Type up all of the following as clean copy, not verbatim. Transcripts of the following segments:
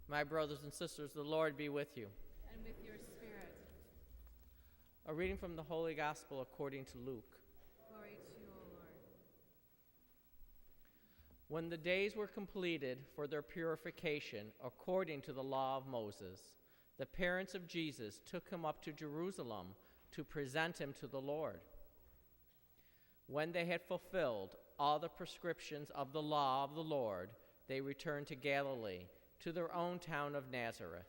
My brothers and sisters, the Lord be with you. And with your spirit. A reading from the Holy Gospel according to Luke. Glory to you, O Lord. When the days were completed for their purification according to the law of Moses, the parents of Jesus took him up to Jerusalem to present him to the Lord. When they had fulfilled all the prescriptions of the law of the Lord, they returned to Galilee, to their own town of Nazareth.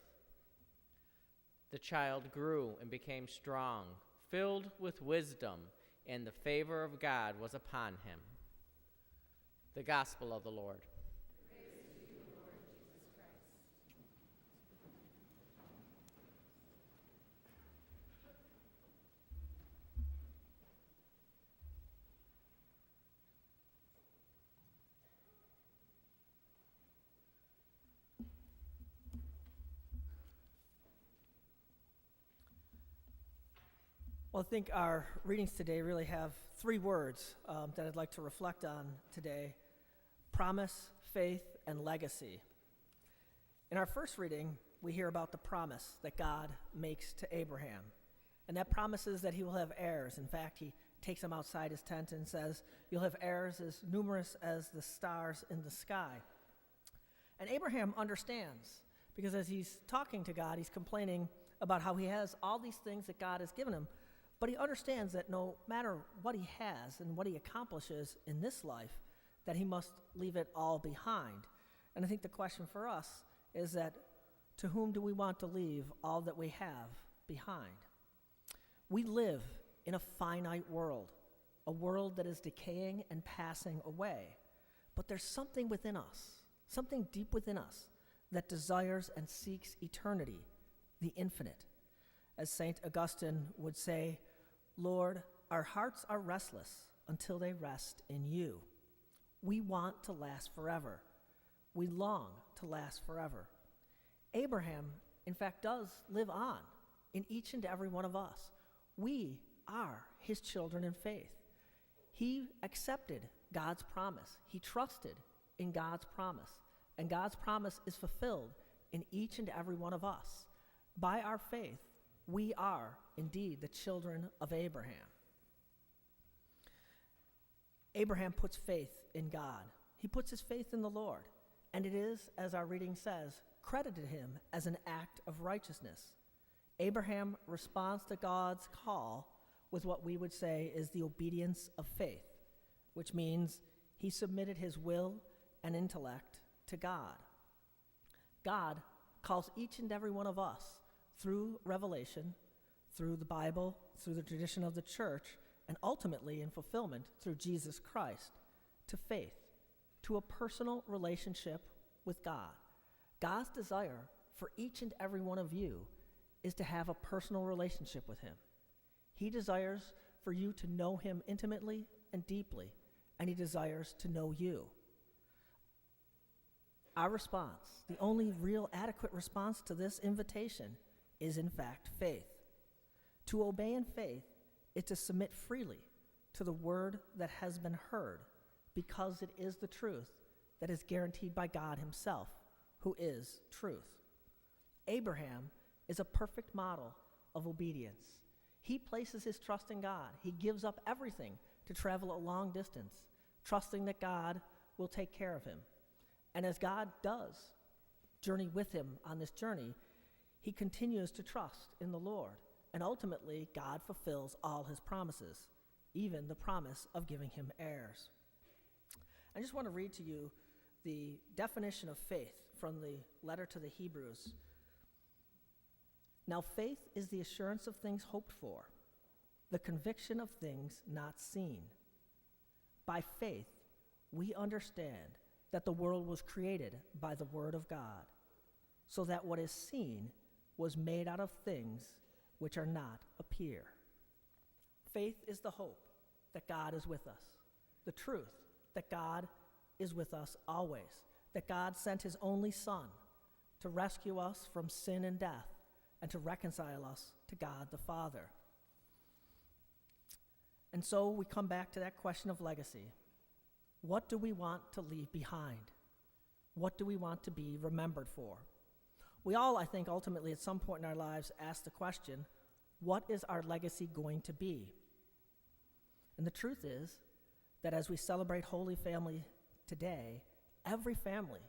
The child grew and became strong, filled with wisdom, and the favor of God was upon him. The Gospel of the Lord. Praise to you, Lord Jesus Christ. Well, I think our readings today really have three words that I'd like to reflect on today: promise, faith, and legacy. In our first reading, we hear about the promise that God makes to Abraham. And that promise is that he will have heirs. In fact, he takes him outside his tent and says, "You'll have heirs as numerous as the stars in the sky." And Abraham understands, because as he's talking to God, he's complaining about how he has all these things that God has given him. But he understands that no matter what he has and what he accomplishes in this life, that he must leave it all behind. And I think the question for us is that, to whom do we want to leave all that we have behind? We live in a finite world, a world that is decaying and passing away. But there's something within us, something deep within us, that desires and seeks eternity, the infinite. As St. Augustine would say, "Lord, our hearts are restless until they rest in you." We want to last forever. We long to last forever. Abraham, in fact, does live on in each and every one of us. We are his children in faith. He accepted God's promise. He trusted in God's promise. And God's promise is fulfilled in each and every one of us. By our faith, we are indeed the children of Abraham. Abraham puts faith in God. He puts his faith in the Lord. And it is, as our reading says, credited him as an act of righteousness. Abraham responds to God's call with what we would say is the obedience of faith, which means he submitted his will and intellect to God. God calls each and every one of us through revelation, through the Bible, through the tradition of the church, and ultimately in fulfillment through Jesus Christ, to faith, to a personal relationship with God. God's desire for each and every one of you is to have a personal relationship with him. He desires for you to know him intimately and deeply, and he desires to know you. Our response, the only real adequate response to this invitation, is in fact faith. To obey in faith is to submit freely to the word that has been heard, because it is the truth that is guaranteed by God himself, who is truth. Abraham is a perfect model of obedience. He places his trust in God. He gives up everything to travel a long distance, trusting that God will take care of him. And as God does journey with him on this journey, he continues to trust in the Lord. And ultimately, God fulfills all his promises, even the promise of giving him heirs. I just want to read to you the definition of faith from the letter to the Hebrews. Now, faith is the assurance of things hoped for, the conviction of things not seen. By faith, we understand that the world was created by the word of God, so that what is seen was made out of things which are not appear. Faith is the hope that God is with us, the truth that God is with us always, that God sent his only Son to rescue us from sin and death and to reconcile us to God the Father. And so we come back to that question of legacy. What do we want to leave behind? What do we want to be remembered for? We all, I think, ultimately at some point in our lives ask the question, what is our legacy going to be? And the truth is that as we celebrate Holy Family today, every family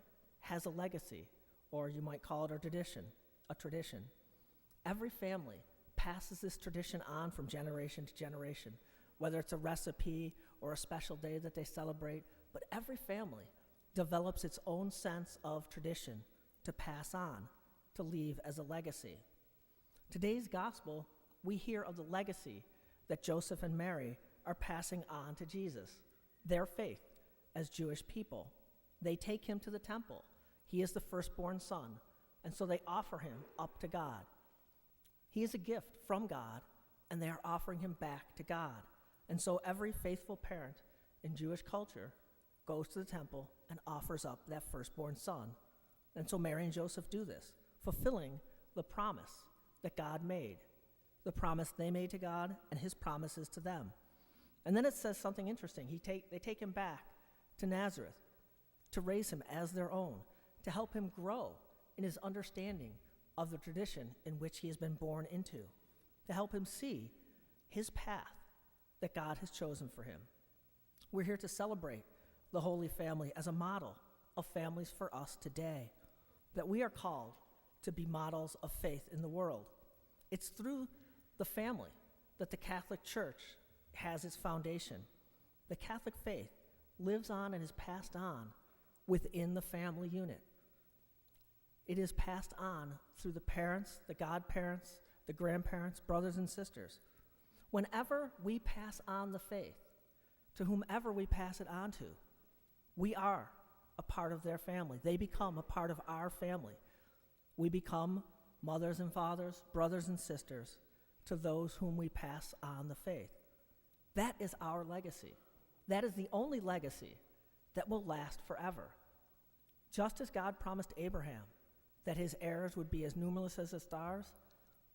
has a legacy, or you might call it a tradition. Every family passes this tradition on from generation to generation, whether it's a recipe or a special day that they celebrate, but every family develops its own sense of tradition to pass on, to leave as a legacy. Today's gospel, we hear of the legacy that Joseph and Mary are passing on to Jesus, their faith as Jewish people. They take him to the temple. He is the firstborn son, and so they offer him up to God. He is a gift from God, and they are offering him back to God. And so every faithful parent in Jewish culture goes to the temple and offers up that firstborn son. And so Mary and Joseph do this, fulfilling the promise that God made, the promise they made to God and his promises to them. And then it says something interesting. They take him back to Nazareth to raise him as their own, to help him grow in his understanding of the tradition in which he has been born into, to help him see his path that God has chosen for him. We're here to celebrate the Holy Family as a model of families for us today, that we are called to be models of faith in the world. It's through the family that the Catholic Church has its foundation. The Catholic faith lives on and is passed on within the family unit. It is passed on through the parents, the godparents, the grandparents, brothers and sisters. Whenever we pass on the faith to whomever we pass it on to, we are a part of their family. They become a part of our family. We become mothers and fathers, brothers and sisters to those whom we pass on the faith. That is our legacy. That is the only legacy that will last forever. Just as God promised Abraham that his heirs would be as numerous as the stars,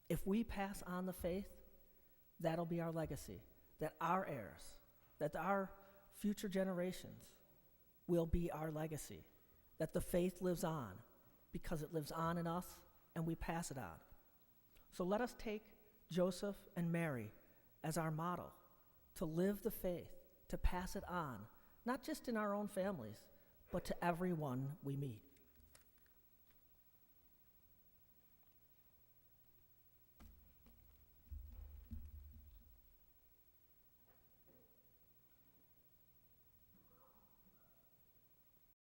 if we pass on the faith, that'll be our legacy, that our heirs, that our future generations will be our legacy, that the faith lives on because it lives on in us and we pass it on. So let us take Joseph and Mary as our model to live the faith, to pass it on, not just in our own families, but to everyone we meet.